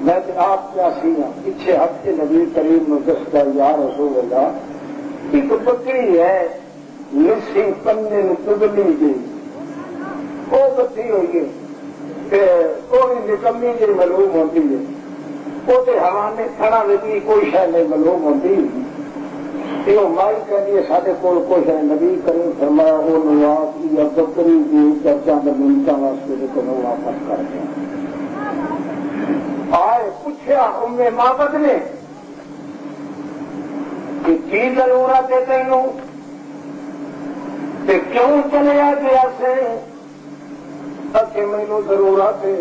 میں آپ کیا سینا پیچھے ہٹ کے نبی کریم نے دستا یا رسول اللہ ایک بکری ہے لسی پنے تبلی گئی وہ بتی ہوئی ہے وہ نکمی جی معلوم ہوتی ہے وہ حوانے کھڑا لگی کوئی شاید نہیں معلوم ہوتی یہ مائی کہ سارے کول کچھ ہے نبی کریم فرمایا وہ نواز یا بکری کی چرچا منٹا واسطے کو واپس کر دیا آئے پوچھا ام مابد نے کہ کی ضرورت ہے تینوں تے کیوں چلیا گیا سے اچھے مینو ضرورت ہے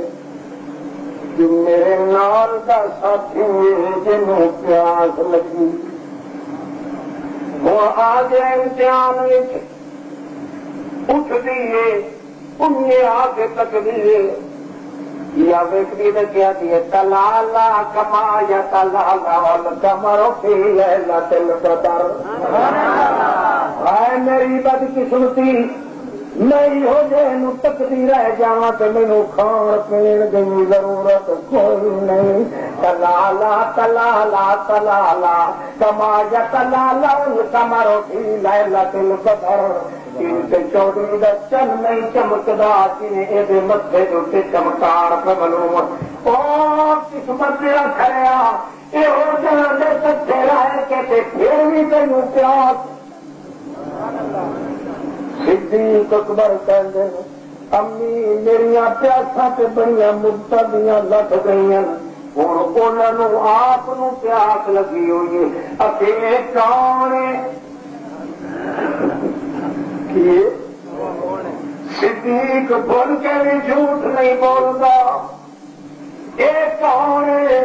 کہ میرے نال کا ساتھی جنوں پیاس لگی وہ آ گیا امتحان اٹھ دیے انہیں آ کے تک دیے یا ویکری نے کیا دیے تلالا کما یا تلالا کمرو فی لیلۃ القدر اے میری بدقسمتی میں ہو جائے تکتی رہ جاواں تو مینوں کھان پین کی ضرورت کوئی نہیں تلالا تلالا تلالا کما یا تلالا کمرو فی لیلۃ القدر چودھری کا چن نہیں چمکدا کہ متے اتنے چمکار معلوم قسمت کھڑیا یہ جانے کچھ رہ کے پھر بھی تینوں پیاس صدیق اکبر کہتے امی میرا پیاسا تے بڑی مبتدیاں لٹ گئی ہوں انہوں آپ پیاس لگی ہوئی ہے اکیلے کون صدیق بول کے بھی جھوٹ نہیں بولتا یہ کون ہے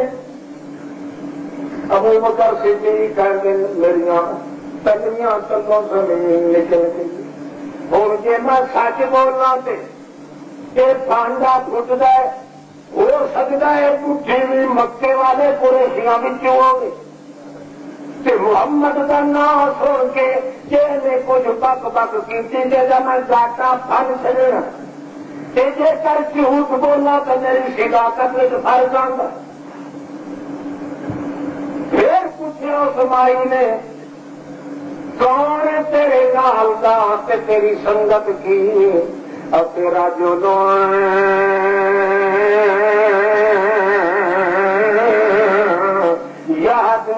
ابو بکر صدیق کہتے میرا تلیاں تلوں زمین نکل گئی ہوں جی میں سچ بولنا یہ پانڈا ٹوٹتا ہے ہو سکتا ہے پٹھی بھی مکے والے قریشیاں بچوں ہو گئے محمد کا نام سن کے جی کچھ بک بک کی میں گاٹا پن چلنا جی کر جھوٹ بولا تو میری صداقت فر جانا پھر پوچھا اس مائی نے کون تیرے نال دا تے تیری سنگت کی اور تیرا جو یاد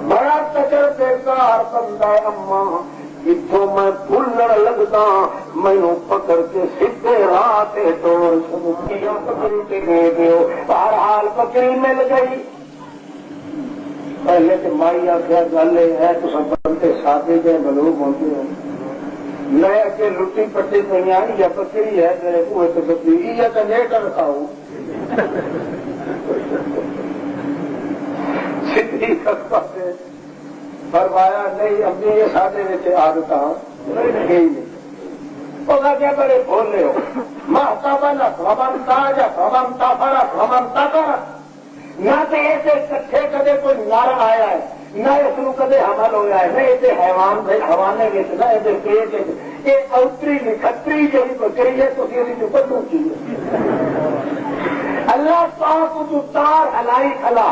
بڑا تجربے کار بندہ اما جتوں میں بھولن لگتا مینو پکڑ کے سیدھے راہ تے توڑ سکیا پکڑی کے دے دیو بہرحال پکڑی مل گئی پہلے تو مائی آخیا گل یہ ہے تو سب بندے سادے جی ملوگ ہوتے ہو میں کہ لٹی پٹی پہ یا پکڑی ہے میرے کوئے تو بکری یا تو نیٹر کھاؤ سیدھی کسے فرمایا نہیں امی یہ سارے آدت کیا بڑے بولے ہو ماتا بنا فمن تاجا فمن تافرا فمن تافرا نہ تو یہ کٹھے کدے کوئی نر آیا ہے نہ اس کو کدے حمل ہوا ہے نہ یہ حیوان حوانے میں نہ یہ پیٹ یہ اوتری نکھتری جو بکری ہے تو بدو کی اللہ پاک تو تار ہلائی کھلا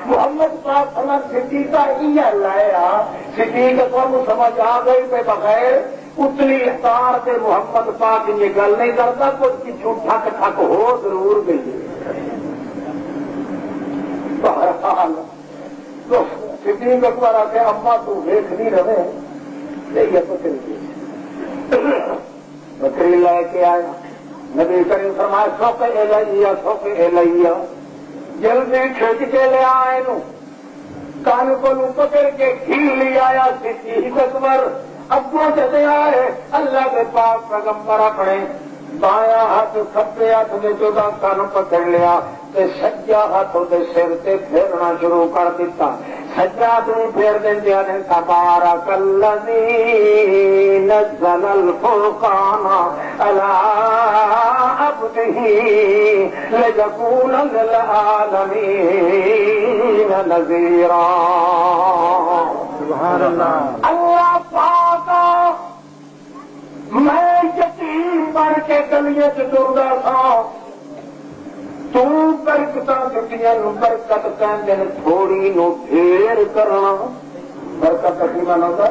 محمد پاک سمجھ صدیقہ یہ لایا صدیق کو سمجھ آ گئی پہ بغیر اتنی تار سے محمد پاک یہ گل نہیں کرتا کچھ پچھو ٹھک ٹھک ہو ضرور گئی بہرحال تو صدیق اکبر آ کے اما تو ویخ نہیں رہے یہ بکری لے کے آیا نبی کریم فرمایا سوک الیا سوک الیا جلدی کھچ کے لے آئے کان کو پکڑ کے کھیل لے آیا صدیق اکبر ابو چلے آئے اللہ کے پاک پیغمبر اپنے بایاں ہاتھ کھبے ہاتھ نے چودہ کان پکڑ لیا سجا ہاتھ سر سے پھیرنا شروع کر دیتا سجا تو پھیر دیا نے تبارک الذی نزل الفرقان علی عبدہ لیکون للعالمین نذیرا سبحان اللہ اللہ پاک میں یتیم کے گلیاں چردا سا تو برکتاں دتیاں نو برکت کہندے نے تھوڑی نو ڈھیر کرنا برکت کی مانا ہوتا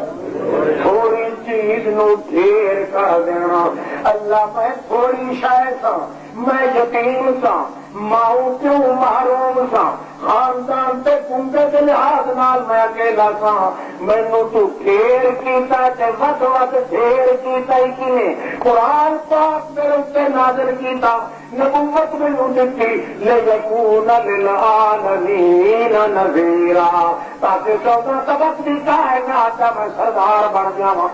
تھوڑی چیز نو ڈھیر کر دینا اللہ میں تھوڑی شاید سا میں یتیم سا ماؤں کیوں محروم سا خاندان تے کنڈے کے لحاظ نال میں اکیلا سا مینو تو ڈھیر کیتا تے ود ود ڈھیر کیتا ہی کینے قرآن پاک میرے اتنے نازل کیتا نبوت مینو دتی لیکون للعالمین نذیرا تاکہ 14 طبق دی کائنات میں سردار بن جاواں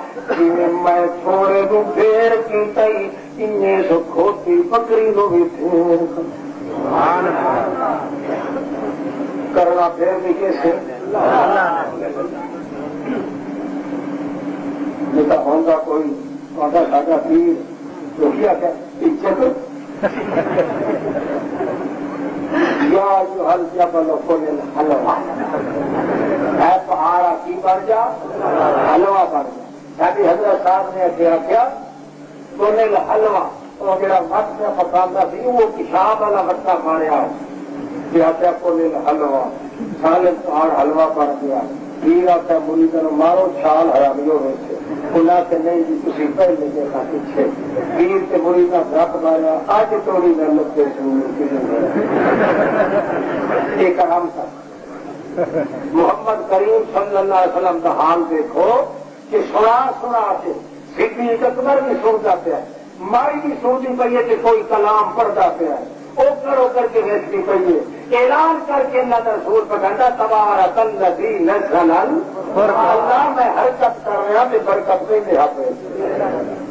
میں تھوڑے نو ڈھیر کیتا ہی انہیں سو کھوتی بکری نو بھی ڈھیر کرنا پھر بھی کیسے جیسا ہوگا کوئی آدھا ساڈا پیر تو کیا عزت یا جو حل جبل کل حلوا ہے پہاڑا کی بن جا حلوا بن جا ساری حضرت صاحب نے آخیا کل حلوا وہ جڑا مت میں پکانا سی وہ پیشاب والا مٹا ماریا آخیا کل حلوا سالے پہاڑ حلوا بن گیا پیر آتا مرید مارو چھال حرامی ہوئے تھے انہیں کہ نہیں جی تھی پہلے دیکھا پیچھے پیر کے مرید رب ماریا اج توڑی میں لگے ایک آرام تھا محمد کریم صلی اللہ علیہ وسلم کا حال دیکھو کہ سنا کے صدیق اکبر بھی سنتا پیا مائی بھی سنتی پی ہے کہ کوئی کلام پڑھتا پیا وہ کرو کر کے ویچنی پی اعلان کر کے اللہ کا رسول پکڑا تبارک الذی نزل اللہ میں حرکت کر رہا کہ برکت نہیں دیا پہ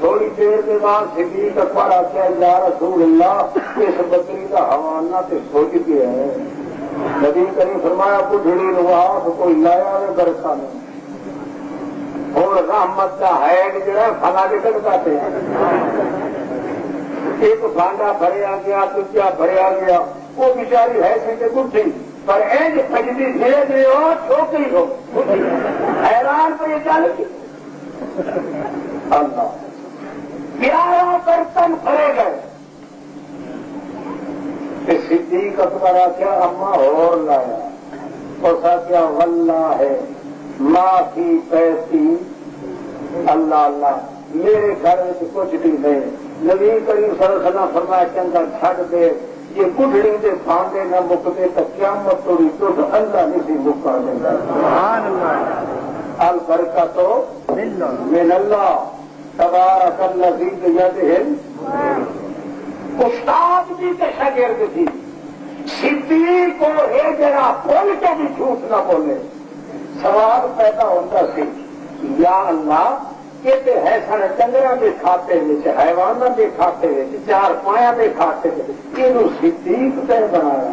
تھوڑی دیر کے بعد صدیق اکبر آتا ہے یا رسول اللہ اس بکری کا حوالہ تو سوچ کے ہے نبی کریم فرمایا بڑھڑی لوا کوئی لایا ہے برکا نہیں اور رحمت کا ہے جڑا فلا کے کٹکاتے ہیں ایک بانڈا بھریا گیا دوجا بھریا گیا وہ بیچاری ہے سی گٹھی پر اینج پجدی دھیرے دھیرے ہو چھوکری ہو حیران پہ یہ چل کی اللہ 11 برتن بھرے گئے صدیق اکبر کیا اما اور لایا اور سا کیا واللہ ہے معافی پیسی اللہ اللہ میرے گھر میں کچھ بھی نہیں نبی کریم صلی اللہ علیہ وسلم فرمایا چنگا چھڈ دے یہ گڈڑی دے بانڈے نہ مکتے تو قیامت توڑی تو اللہ نہیں سی مکا دیتا البرکت من اللہ تبارک الذی بیدہ استاد جی کے شاگرد تھی صدیق کو یہ جگہ بول کے بھی جھوٹ نہ بولے سوال پیدا ہوتا سی یا اللہ یہ ہے سن ڈنگر کے کھاتے حیوانوں کے کھاتے چار پایا کے کھاتے یہ صدیق تے بنایا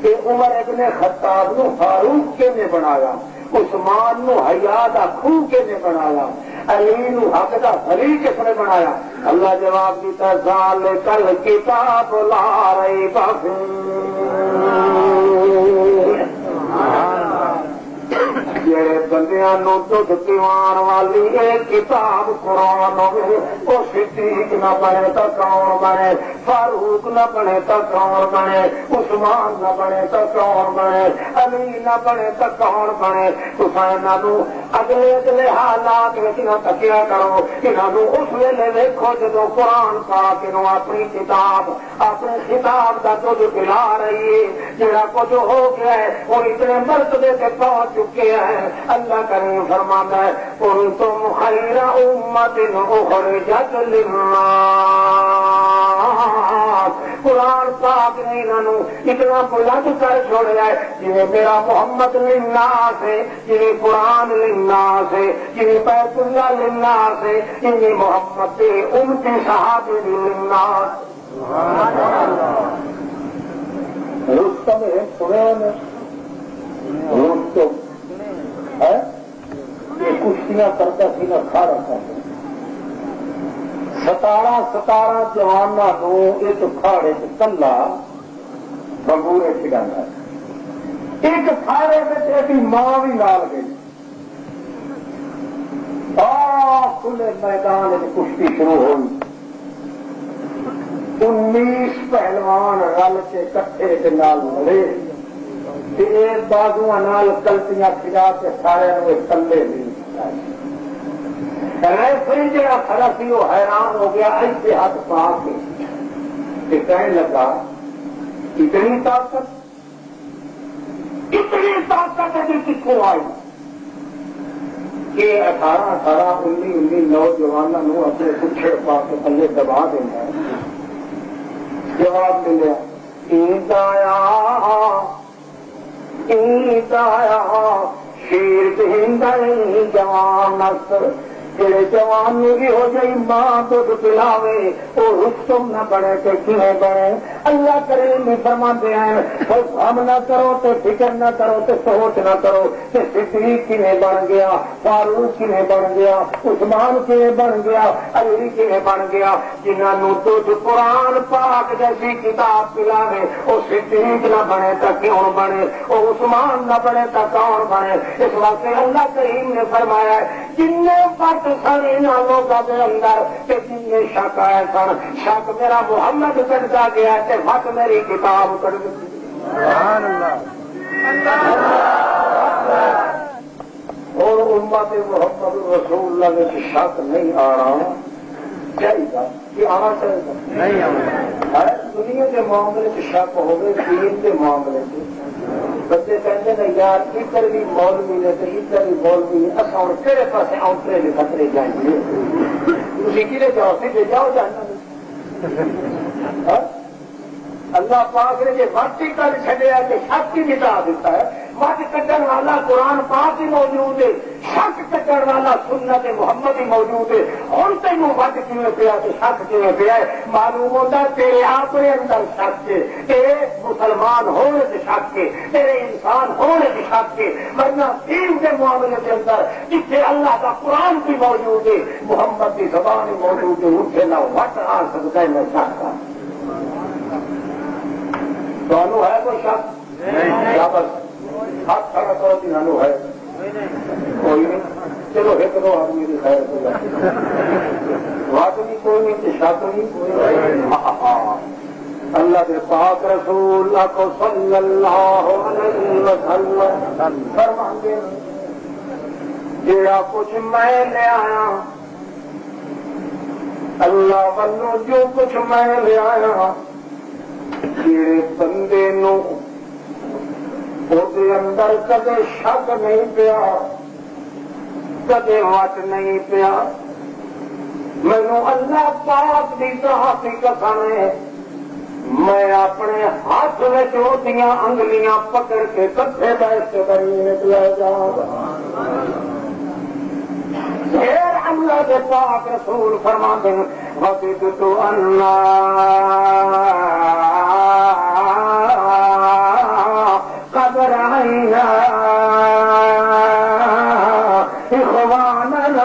کہ عمر ابن خطاب نو فاروق کے نے بنایا عثمان نو حیا دا خوہ کے نے بنایا علی نو حق دا ولی کس نے بنایا اللہ جواب دیتا ذالک الکتاب لا ریب جڑے بندیاں نو دودھ پیوان والی ایک کتاب قرآن ہوئے وہ صدیق نہ بنے تو کون بنے فاروق نہ بنے تو کون بنے عثمان نہ بنے تو کون بنے علی نہ بنے تو کون بنے انہوں اگلے حالات میں نہ تکیا کرو انہوں اس ویلے دیکھو جدو قرآن پاک انہوں اپنی کتاب اپنے خطاب کا دودھ پلا رہی ہے جڑا کچھ ہو گیا ہے وہ اتنے مرتبے سے پہنچ چکے ہیں اللہ کریم فرماتا ہے کنتم خیر امت اخرجت للناس قرآن پاک نے انہوں اتنا بلند کر چھوڑا ہے جنہیں میرا محمد للناس ہے جنہیں قرآن للناس ہے جنہیں بیت اللہ للناس ہے جنہیں محمد امتی صحابی للناس رستم ہے سنے رستم ہے یہ کشتیاں کرتا سی نہ کھا رکھا ہے 17 جوانوں ایک کھاڑے کلا بنگورے کھڑانا ایک کھاڑے میں ماں بھی لال گئی کھلے میدان کشتی شروع ہوئی جوان رل کے کٹھے کے نال ملے بازو نال کلپیاں کھجا کے سارے تلے نہیں ریفری جہاں کھڑا سی وہ حیران ہو گیا ایسے ہاتھ پا کے کہنے لگا اتنی طاقت ابھی کتوں آئی کہ 18 19 نوجوانوں اپنے پچھڑ پا کے تھلے دبا دینا جواب ملیا شیر جوان جڑے جوان بھی ہو جائی ماں دودھ پلاوے وہ رستم نہ بنے تو کھے بنے اللہ کرے میں فرماتے ہیں غم نہ کرو تو فکر نہ کرو تو سوچ نہ کرو کہ صدیق کھے بن گیا فاروق کھے بن گیا عثمان کھے بن گیا علی کھے بن گیا جنہوں دودھ قرآن پاک جیسی کتاب پلاوے وہ صدیق نہ بنے تو کیوں بنے وہ عثمان نہ بنے تو کون بنے اس واسطے اللہ کریم نے فرمایا جن پر سن ان لوگوں کے اندر کہ جن شک آئے سن شک میرا محمد کٹتا گیا کہ فٹ میری کتاب کٹ گئی اور امت محمد رسول اللہ میں شک نہیں آ رہا چاہیے کہ آنا چاہیے نہیں دنیا کے معاملے سے شک ہوگی دین کے معاملے سے بچے کہتے ہیں یار ادھر بھی مولوی نے تو ادھر بھی مولوی ہے اصل ہوں کہڑے پاس آؤٹرے کے خطرے جائیں گے تھی کھے جاؤ سیدھے جاؤ جانا اللہ پاک نے یہ وقت ہی کل چڑیا کہ شک کی بتا دیتا ہے وقت کٹن والا قرآن پاک ہی موجود ہے شک کٹن والا سنت محمد ہی موجود ہے ہوں تینوں وقت کیوں پیا تو شک کیوں پیا ہے معلوم ہوتا تیرے آپ اندر شک ہے تیرے مسلمان ہونے سے شک ہے تیرے انسان ہونے سے شک ہے ورنہ دین کے معاملے کے اندر جتنے اللہ کا قرآن بھی موجود ہے محمد کی زبان ہی موجود ہے اٹھے نہ وٹ آ سکتا ہے میں شک کا تو ہے کوئی شک بس ہاتھ کھڑا کرو دنوں ہے کوئی نہیں چلو ایک دو آدمی کی خیر ہو جاتی بات نہیں کوئی نہیں شک نہیں اللہ کے پاک رسول کو صلی اللہ علیہ وسلم فرماتے جڑا کچھ میں لے آیا اللہ والوں جو کچھ میں لے آیا جڑے بندے نو اندر کدے شک نہیں پیا کدے وٹ نہیں پیا مینو اللہ پاک کی ذات کی قسم ہے میں اپنے ہاتھ میں چوٹیاں انگلیاں پکڑ کے کٹھے بیٹھ کے بری نکلا جاؤں پھر اللہ کے پاک رسول فرما دیں وقت تو قبر آئینا اخواننا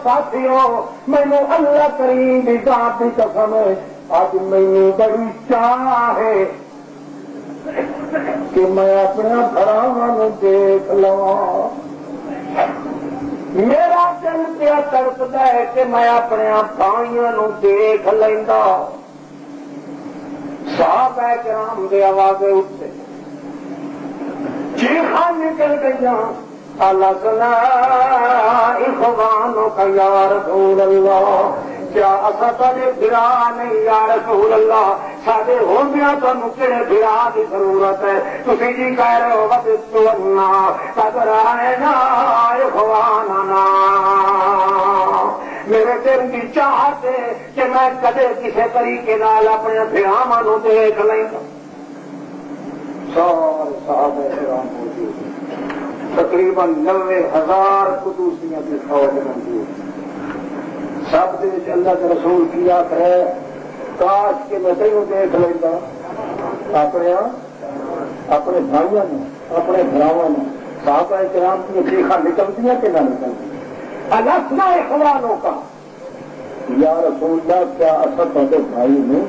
ساتھیوں میں نے اللہ کریم کی ذات کی قسم ہے آج مجھے بڑی چاہ ہے کہ میں اپنا بھراواں دیکھ لوں میرا دل پیا تڑپتا ہے کہ میں اپنے بھائیوں دیکھ لینا صحابہ کرام دے آوازیں اٹھتے چیخاں نکل گئی اللہ سنا اخوانوں کا یا رسول اللہ کیا اصا تے برا نہیں یا رسول اللہ سارے ہوندیاں تمہیں کہڑے برا کی ضرورت ہے تھی جی کہہ رہے ہو بسنا قدر آئے نا اخواننا میرے دل کی چاہت ہے کہ میں کدے کسی طریقے نال اپنے بھراواں دیکھ لیں سارے صحابہ کرام موجود تقریباً 90,000 قدوسیاں کی فوج موجود سب دے اللہ کے رسول کی آخ ہے کاش کہ میں تینوں دیکھ لینا اپنے بھائیوں نے اپنے بھراواں نے صحابہ کرام کی چیخاں نکلتی ہیں کہ نہ نکلتی الاسنا اخوانوں کا یا رسول اللہ کیا اثر پڑے بھائی نے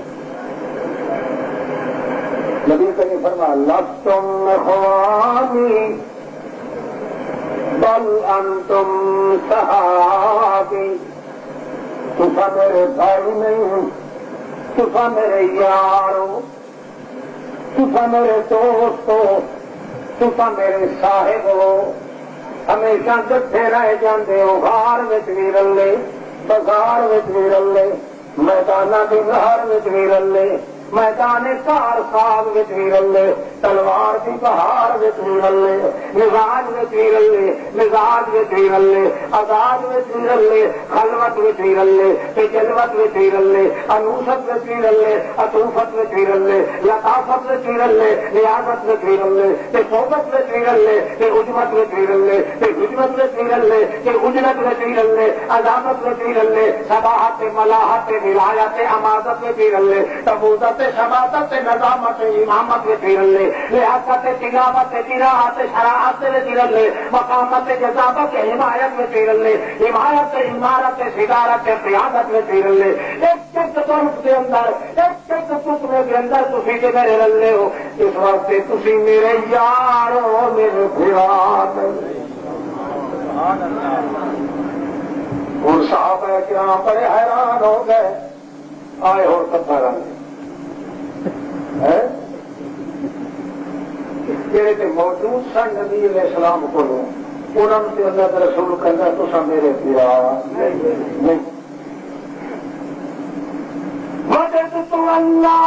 نبی کریم فرمایا لستم اخوانی بل انتم صحابی تسا میرے بھائی نہیں، تسا میرے یار ہو، تسا میرے دوست ہو، تسا میرے صاحب ہو، ہمیشہ جتھے رہ جاندے ہو، غار وچ بھی رلے، بازار وچ بھی رلے، میداناں دی نہر وچ بھی رلے، میدان کار ساگ وچ بھی رلے، تلوار دی بہار وچ بھی رلے، مزاج وچ بھی رلے، مزاج وچ بھی رلے، آزاد وچ بھی رلے، خلوت وچ بھی رلے، تے جلوت وچ بھی رلے، انوست وچ بھی رلے، عطوفت وچ بھی رلے، لطافت وچ بھی رلے، نیازت وچ بھی رلے، تے صحبت وچ بھی رلے، تے عجمت وچ بھی رلے، تے حجمت وچ بھی رلے، تے اجلت وچ بھی رلے، عظامت وچ بھی رلے، صباحت ملاحت ولایت امادت وچ بھی رلے، تبوت شباطت نظامت امامت وچ بھی رلے، ریاست تلاوت قراءت شراعت وچ بھی رلے، مقامت جذابت حمایت وچ بھی رلے، حمایت عمارت صدارت قیادت وچ بھی رلے، ایک ایک طرف کے اندر، ایک ایک ٹکڑے کے اندر تسی تے میرے رلے ہو، اس واسطے تسی میرے یار ہو، میرے بھرات۔ اور صحابہ کرام بڑے حیران ہو گئے، آئے اور کفارہ جڑے تے موجود سن نبی علیہ السلام کو، انہوں نے اللہ کے رسول کہنا تسا میرے پیار نہیں، وجدت اللہ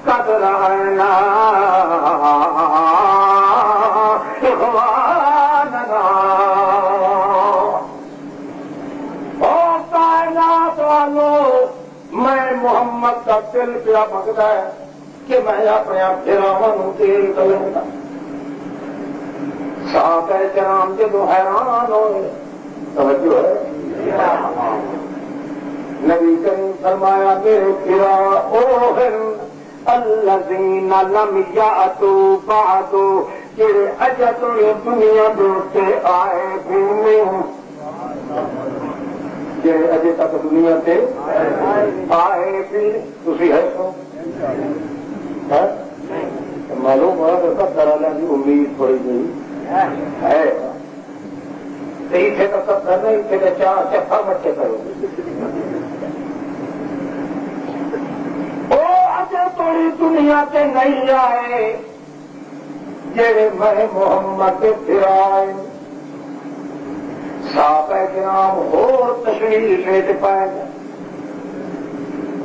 قد رأینا اخواننا، او کائنات والو، میں محمد کا دل پیا منگتا ہے کہ میں اپنے بھراواں تیل کروں گا۔ صحابہ کرام جدو حیران ہوئے، توجہ ہے، نبی کریم فرمایا میرے بھرا اوہن الذین لم یأتوا بعد، جڑے اجے تو دنیا دے آئے بھی نہیں، جڑے اجے تک دنیا سے آئے بھی، تسی ہے سو معلوم ہوا تو سب طرح کی امید تھوڑی جی ہے، اتنے تو سب کرنا، اتنے تو چار چفا مچے کرو، وہ اجے تھوڑی دنیا سے نہیں آئے جڑے میں محمد پھرائے۔ صحابہ کرام اور تشویش وچ پے گئے،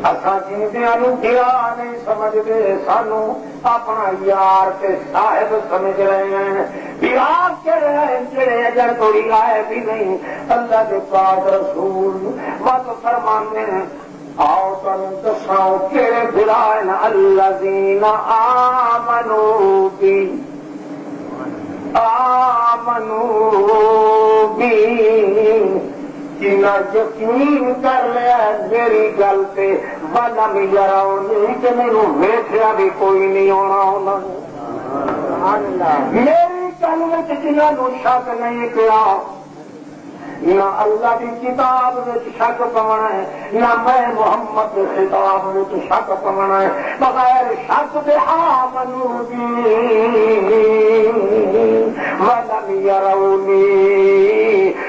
اساں جیندیاں نوں گرا نہیں سمجھتے، سانو اپنا یار تے صاحب سمجھ رہے ہیں، گرا کے رہے جڑے اجر توڑی آئے بھی نہیں۔ اللہ کے پاک رسول بات فرماندے ہیں، آؤ تمہیں دساؤ کہڑے بھرائن الذین آمنوا بی، آمنوا بی، جنہاں یقین کر لیا میری گل سے، ولم یرونی، کہ مینوں ویکھیا بھی کوئی نہیں ہونا انہاں نے، میری گل وچ جنہاں نوں شک نہیں کیا، نہ اللہ کی کتاب میں شک پونا ہے، نہ میں محمد کے خطاب میں شک پونا ہے، بغیر شک دے آمنوا بی ولم یرونی،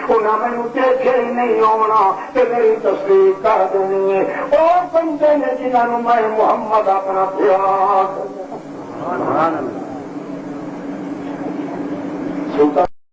انہاں میں دیکھے ہی نہیں ہونا کہ میری تصدیق کر دینی ہے، اور بندے نے جنہوں نے میں محمد اپنا پیار۔ سلطان